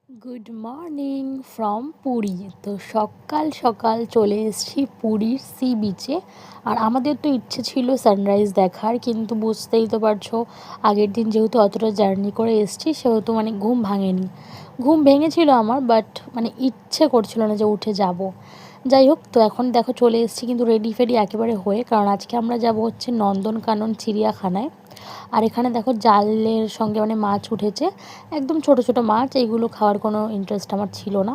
Good morning from Puri. তো সকাল সকাল চলে এসেছি পুরীর সি বিচে। আর আমাদের তো ইচ্ছে ছিল সানরাইজ দেখার, কিন্তু বুঝতেই তো পারছো আগের দিন যেহেতু অতটা জার্নি করে এসেছি সেহেতু ঘুম ভাঙেনি। ঘুম ভেঙেছিল আমার, বাট ইচ্ছে করছিল না যে উঠে যাব। যাই হোক, তো এখন দেখো চলে এসেছি কিন্তু রেডি ফেডি একেবারে হয়ে, কারণ আজকে আমরা যাব হচ্ছে নন্দনকানন চিড়িয়াখানায়। আর এখানে দেখো জালের সঙ্গে মাছ উঠেছে, একদম ছোট ছোট মাছ। এইগুলো খাওয়ার কোনো ইন্টারেস্ট আমার ছিল না,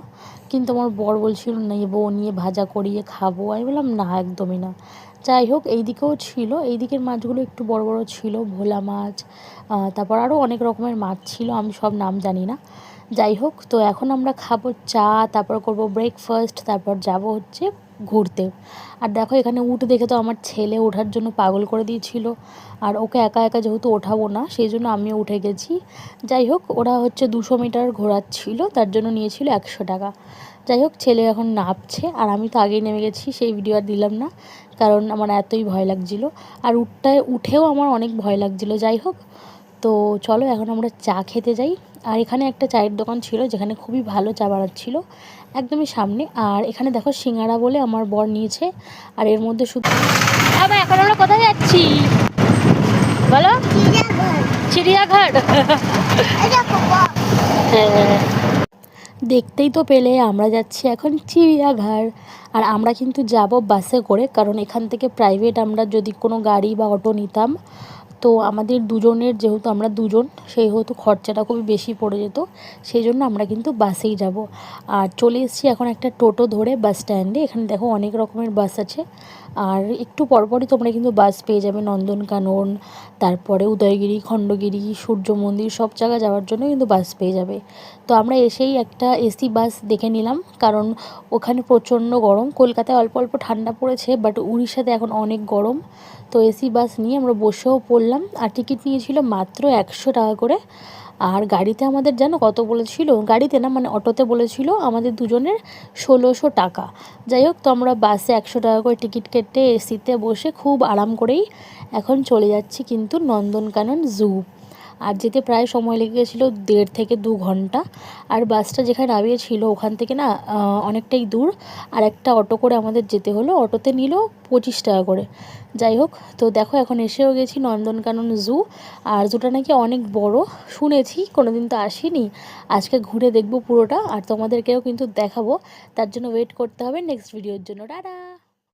কিন্তু আমার বর বলছিল নেবো, নিয়ে ভাজা করিয়ে খাবো। আমি বললাম না, একদমই না। যাই হোক, এই দিকেও ছিল, এই দিকের মাছগুলো একটু বড় বড় ছিল, ভোলা মাছ, তারপর আরও অনেক রকমের মাছ ছিল, আমি সব নাম জানি না। যাই হোক, তো এখন আমরা খাবো চা, তারপর করব ব্রেকফাস্ট, তারপর যাব হচ্ছে ঘুরতে। আর দেখো এখানে উঠ দেখে তো আমার ছেলে ওঠার জন্য পাগল করে দিয়েছিল। আর ওকে একা একা যেহেতু ওঠাবো না, সেই জন্য আমিও উঠে গেছি। যাই হোক, ওরা হচ্ছে 200 মিটার ঘোরাচ্ছিল, তার জন্য নিয়েছিল 100 টাকা। যাই হোক, ছেলে এখন নামছে, আর আমি তো আগেই নেমে গেছি, সেই ভিডিও আর দিলাম না, কারণ আমার এতই ভয় লাগছিল। আর উঠেও আমার অনেক ভয় লাগছিল। যাই হোক, তো চলো এখন আমরা চা খেতে যাই। আর এখানে একটা চায়ের দোকান ছিল যেখানে খুবই ভালো চা বানাচ্ছিল, একদমই সামনে। আর এখানে দেখো সিঙ্গারা বলে আমার বর নিয়েছে। আর এর মধ্যে শুধু এখন আমরা কোথায় যাচ্ছি বলো? চিড়িয়াঘর। হ্যাঁ, দেখতেই তো পেলে আমরা যাচ্ছি এখন চিড়িয়াঘর। আর আমরা কিন্তু যাব বাসে করে, কারণ এখান থেকে প্রাইভেট আমরা যদি কোনো গাড়ি বা অটো নিতাম, তো আমাদের দুজনের, যেহেতু আমরা দুজন, সেহেতু খরচাটা খুবই বেশি পড়ে যেত। সেই জন্য আমরা কিন্তু বাসেই যাব। আর চলে এসেছি এখন একটা টোটো ধরে বাস স্ট্যান্ডে। এখানে দেখো অনেক রকমের বাস আছে, আর একটু পরপরই তোমরা কিন্তু বাস পেয়ে যাবে নন্দনকানন, তারপরে উদয়গিরি, খণ্ডগিরি, সূর্য মন্দির, সব জায়গা যাওয়ার জন্য কিন্তু বাস পেয়ে যাবে। তো আমরা এসেই একটা এসি বাস দেখে নিলাম, কারণ ওখানে প্রচণ্ড গরম। কলকাতায় অল্প অল্প ঠান্ডা পড়েছে, বাট উড়িষ্যাতে এখন অনেক গরম। তো এসি বাস নিয়ে আমরা বসেও পড়লাম। আর টিকিট নিয়েছিল মাত্র 100 টাকা করে। আর গাড়িতে আমাদের জানো কত বলেছিল? গাড়িতে না, অটোতে বলেছিল আমাদের দুজনের 1600 টাকা। যাই হোক, তো আমরা বাসে 100 টাকা করে টিকিট কেটে এসিতে বসে খুব আরাম করেই এখন চলে যাচ্ছি কিন্তু নন্দনকানন জু। আর যেতে প্রায় সময় লেগে গেছিলো 1.5 থেকে 2 ঘন্টা। আর বাসটা যেখানে নামিয়েছিল ওখান থেকে না অনেকটাই দূর। আর একটা অটো করে আমাদের যেতে হলো, অটোতে নিল 25 টাকা করে। যাই হোক, তো দেখো এখন এসেও গেছি নন্দনকানন জু। আর জুটা নাকি অনেক বড় শুনেছি, কোনোদিন তো আসিনি। আজকে ঘুরে দেখবো পুরোটা, আর তোমাদেরকেও কিন্তু দেখাবো। তার জন্য ওয়েট করতে হবে নেক্সট ভিডিওর জন্য। টাটা।